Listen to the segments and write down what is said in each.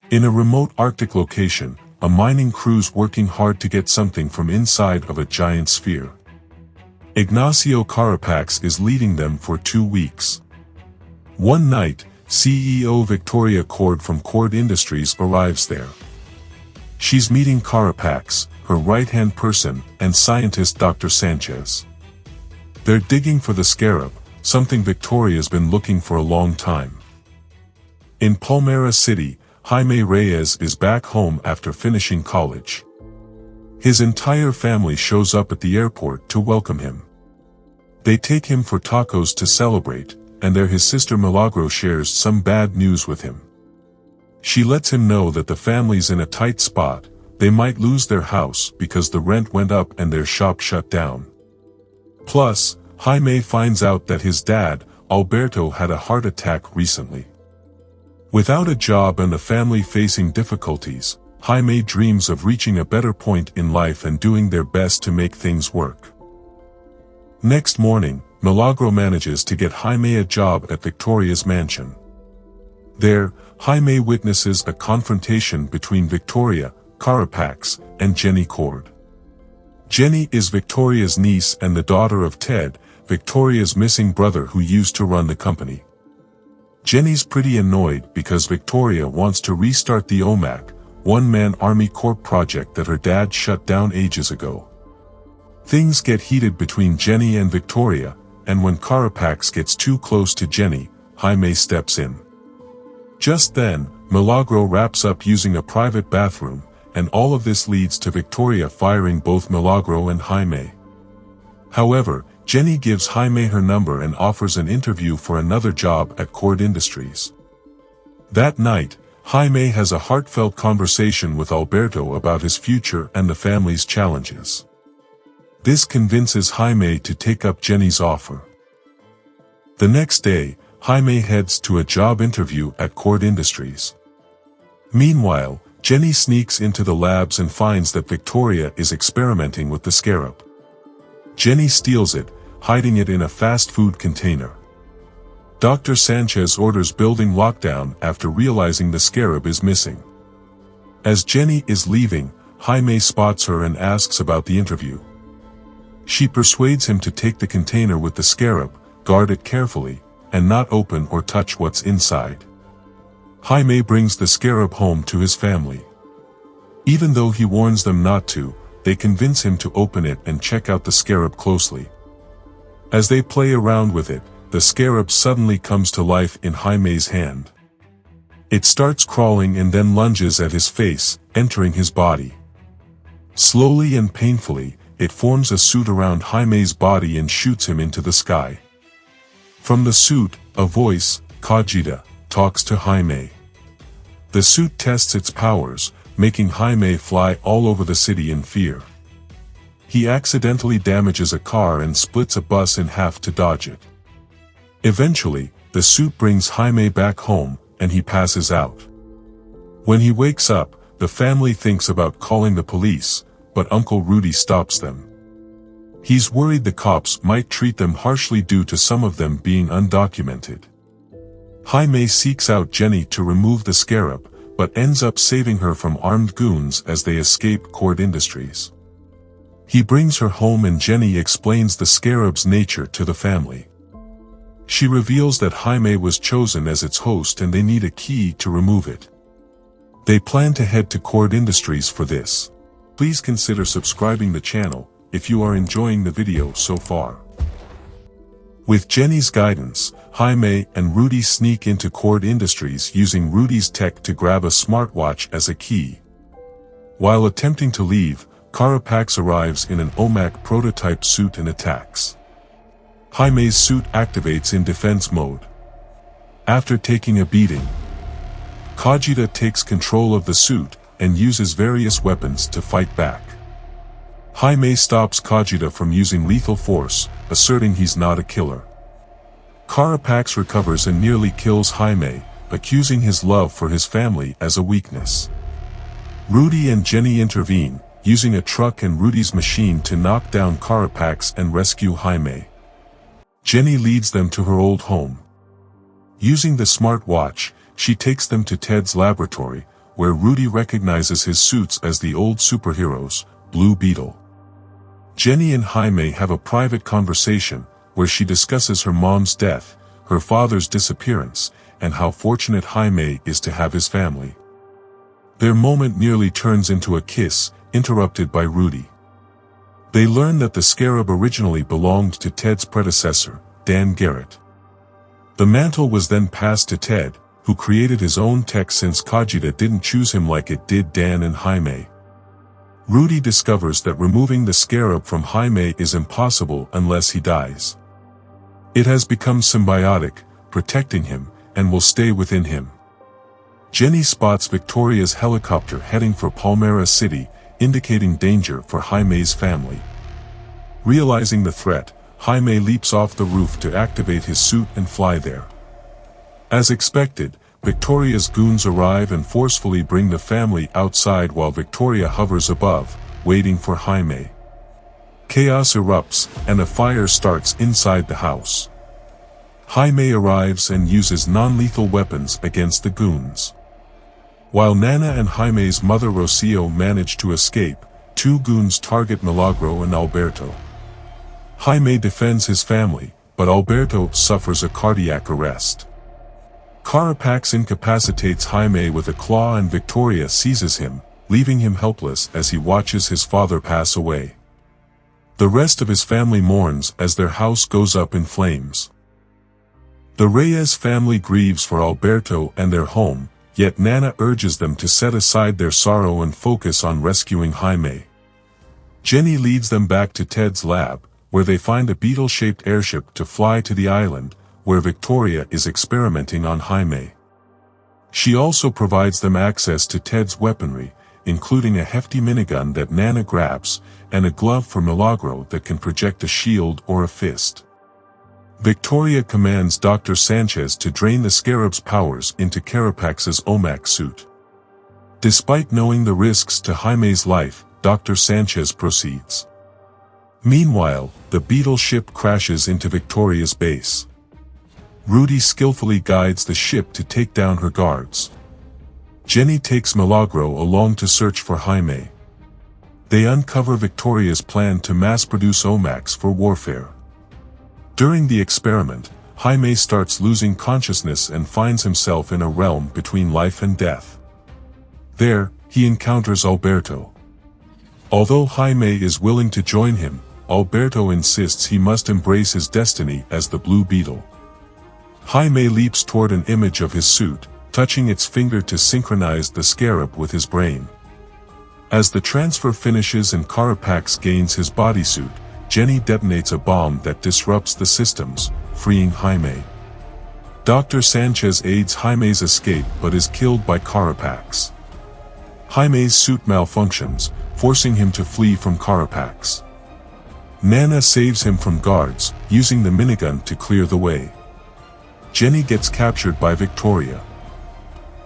In a remote Arctic location, a mining crew's working hard to get something from inside of a giant sphere. Ignacio Carapax is leading them for 2 weeks. One night, CEO Victoria Cord from Cord Industries arrives there. She's meeting Carapax, her right-hand person, and scientist Dr. Sanchez. They're digging for the Scarab, something Victoria's been looking for a long time. In Palmera City, Jaime Reyes is back home after finishing college. His entire family shows up at the airport to welcome him. They take him for tacos to celebrate, and there his sister Milagro shares some bad news with him. She lets him know that the family's in a tight spot, they might lose their house because the rent went up and their shop shut down. Plus, Jaime finds out that his dad, Alberto, had a heart attack recently. Without a job and the family facing difficulties, Jaime dreams of reaching a better point in life and doing their best to make things work. Next morning, Milagro manages to get Jaime a job at Victoria's mansion. There, Jaime witnesses a confrontation between Victoria, Carapax, and Jenny Cord. Jenny is Victoria's niece and the daughter of Ted, Victoria's missing brother who used to run the company. Jenny's pretty annoyed because Victoria wants to restart the OMAC, one-man Army Corp project that her dad shut down ages ago. Things get heated between Jenny and Victoria, and when Carapax gets too close to Jenny, Jaime steps in. Just then, Milagro wraps up using a private bathroom, and all of this leads to Victoria firing both Milagro and Jaime. However, Jenny gives Jaime her number and offers an interview for another job at Cord Industries. That night, Jaime has a heartfelt conversation with Alberto about his future and the family's challenges. This convinces Jaime to take up Jenny's offer. The next day, Jaime heads to a job interview at Cord Industries. Meanwhile, Jenny sneaks into the labs and finds that Victoria is experimenting with the Scarab. Jenny steals it, hiding it in a fast food container. Dr. Sanchez orders building lockdown after realizing the Scarab is missing. As Jenny is leaving, Jaime spots her and asks about the interview. She persuades him to take the container with the Scarab, guard it carefully, and not open or touch what's inside. Jaime brings the Scarab home to his family. Even though he warns them not to, they convince him to open it and check out the Scarab closely. As they play around with it, the Scarab suddenly comes to life in Jaime's hand. It starts crawling and then lunges at his face, entering his body. Slowly and painfully, it forms a suit around Jaime's body and shoots him into the sky. From the suit, a voice, Cogita, talks to Jaime. The suit tests its powers, making Jaime fly all over the city in fear. He accidentally damages a car and splits a bus in half to dodge it. Eventually, the suit brings Jaime back home, and he passes out. When he wakes up, the family thinks about calling the police, but Uncle Rudy stops them. He's worried the cops might treat them harshly due to some of them being undocumented. Jaime seeks out Jenny to remove the Scarab, but ends up saving her from armed goons as they escape Cord Industries. He brings her home and Jenny explains the Scarab's nature to the family. She reveals that Jaime was chosen as its host and they need a key to remove it. They plan to head to Cord Industries for this. Please consider subscribing the channel, if you are enjoying the video so far. With Jenny's guidance, Jaime and Rudy sneak into Cord Industries using Rudy's tech to grab a smartwatch as a key. While attempting to leave, Carapax arrives in an OMAC prototype suit and attacks. Jaime's suit activates in defense mode. After taking a beating, Cogita takes control of the suit and uses various weapons to fight back. Jaime stops Cogita from using lethal force, asserting he's not a killer. Carapax recovers and nearly kills Jaime, accusing his love for his family as a weakness. Rudy and Jenny intervene, using a truck and Rudy's machine to knock down Carapax and rescue Jaime. Jenny leads them to her old home. Using the smart watch, she takes them to Ted's laboratory, where Rudy recognizes his suits as the old superheroes, Blue Beetle. Jenny and Jaime have a private conversation, where she discusses her mom's death, her father's disappearance, and how fortunate Jaime is to have his family. Their moment nearly turns into a kiss, interrupted by Rudy. They learn that the Scarab originally belonged to Ted's predecessor, Dan Garrett. The mantle was then passed to Ted, who created his own tech since Kajita didn't choose him like it did Dan and Jaime. Rudy discovers that removing the Scarab from Jaime is impossible unless he dies. It has become symbiotic, protecting him, and will stay within him. Jenny spots Victoria's helicopter heading for Palmera City, indicating danger for Jaime's family. Realizing the threat, Jaime leaps off the roof to activate his suit and fly there. As expected, Victoria's goons arrive and forcefully bring the family outside while Victoria hovers above, waiting for Jaime. Chaos erupts, and a fire starts inside the house. Jaime arrives and uses non-lethal weapons against the goons. While Nana and Jaime's mother Rocio manage to escape, two goons target Milagro and Alberto. Jaime defends his family, but Alberto suffers a cardiac arrest. Carapax incapacitates Jaime with a claw and Victoria seizes him, leaving him helpless as he watches his father pass away. The rest of his family mourns as their house goes up in flames. The Reyes family grieves for Alberto and their home, yet Nana urges them to set aside their sorrow and focus on rescuing Jaime. Jenny leads them back to Ted's lab, where they find a beetle-shaped airship to fly to the island, where Victoria is experimenting on Jaime. She also provides them access to Ted's weaponry, including a hefty minigun that Nana grabs, and a glove for Milagro that can project a shield or a fist. Victoria commands Dr. Sanchez to drain the Scarab's powers into Carapax's OMAC suit. Despite knowing the risks to Jaime's life, Dr. Sanchez proceeds. Meanwhile, the Beetle ship crashes into Victoria's base. Rudy skillfully guides the ship to take down her guards. Jenny takes Milagro along to search for Jaime. They uncover Victoria's plan to mass-produce OMACs for warfare. During the experiment, Jaime starts losing consciousness and finds himself in a realm between life and death. There, he encounters Alberto. Although Jaime is willing to join him, Alberto insists he must embrace his destiny as the Blue Beetle. Jaime leaps toward an image of his suit, touching its finger to synchronize the Scarab with his brain. As the transfer finishes and Carapax gains his bodysuit, Jenny detonates a bomb that disrupts the systems, freeing Jaime. Dr. Sanchez aids Jaime's escape but is killed by Carapax. Jaime's suit malfunctions, forcing him to flee from Carapax. Nana saves him from guards, using the minigun to clear the way. Jenny gets captured by Victoria.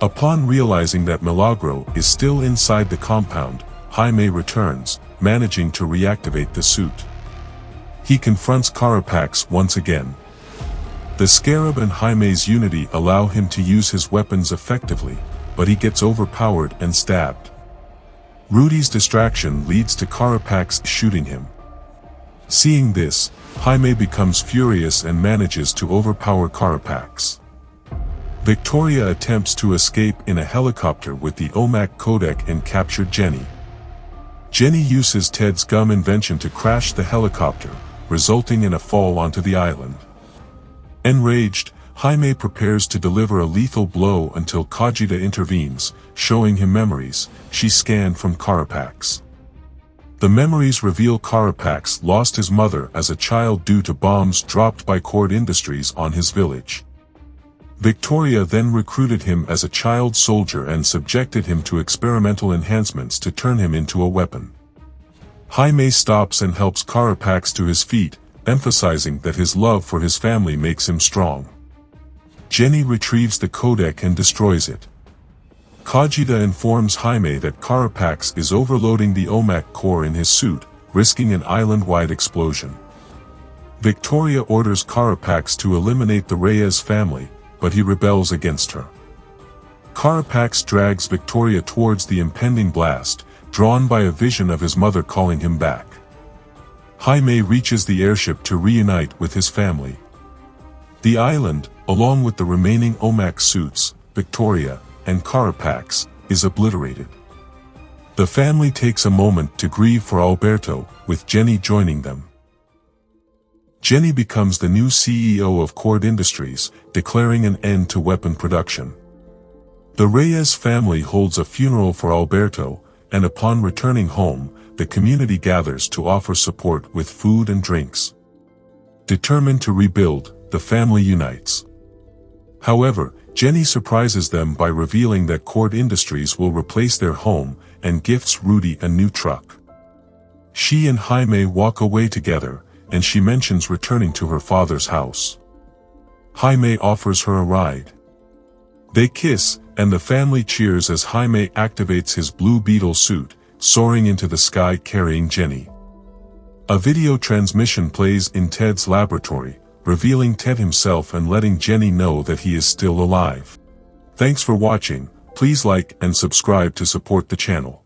Upon realizing that Milagro is still inside the compound, Jaime returns, managing to reactivate the suit. He confronts Carapax once again. The Scarab and Jaime's unity allow him to use his weapons effectively, but he gets overpowered and stabbed. Rudy's distraction leads to Carapax shooting him. Seeing this, Jaime becomes furious and manages to overpower Carapax. Victoria attempts to escape in a helicopter with the OMAC codec and capture Jenny. Jenny uses Ted's gum invention to crash the helicopter, resulting in a fall onto the island. Enraged, Jaime prepares to deliver a lethal blow until Kajita intervenes, showing him memories she scanned from Carapax. The memories reveal Carapax lost his mother as a child due to bombs dropped by Cord Industries on his village. Victoria then recruited him as a child soldier and subjected him to experimental enhancements to turn him into a weapon. Jaime stops and helps Carapax to his feet, emphasizing that his love for his family makes him strong. Jenny retrieves the codec and destroys it. Kajita informs Jaime that Carapax is overloading the OMAC core in his suit, risking an island-wide explosion. Victoria orders Carapax to eliminate the Reyes family, but he rebels against her. Carapax drags Victoria towards the impending blast, drawn by a vision of his mother calling him back. Jaime reaches the airship to reunite with his family. The island, along with the remaining OMAC suits, Victoria, and Carapax, is obliterated. The family takes a moment to grieve for Alberto, with Jenny joining them. Jenny becomes the new CEO of Cord Industries, declaring an end to weapon production. The Reyes family holds a funeral for Alberto, and upon returning home, the community gathers to offer support with food and drinks. Determined to rebuild, the family unites. However, Jenny surprises them by revealing that Cord Industries will replace their home, and gifts Rudy a new truck. She and Jaime walk away together, and she mentions returning to her father's house. Jaime offers her a ride. They kiss, and the family cheers as Jaime activates his Blue Beetle suit, soaring into the sky carrying Jenny. A video transmission plays in Ted's laboratory, revealing Ted himself and letting Jenny know that he is still alive. Thanks for watching. Please like and subscribe to support the channel.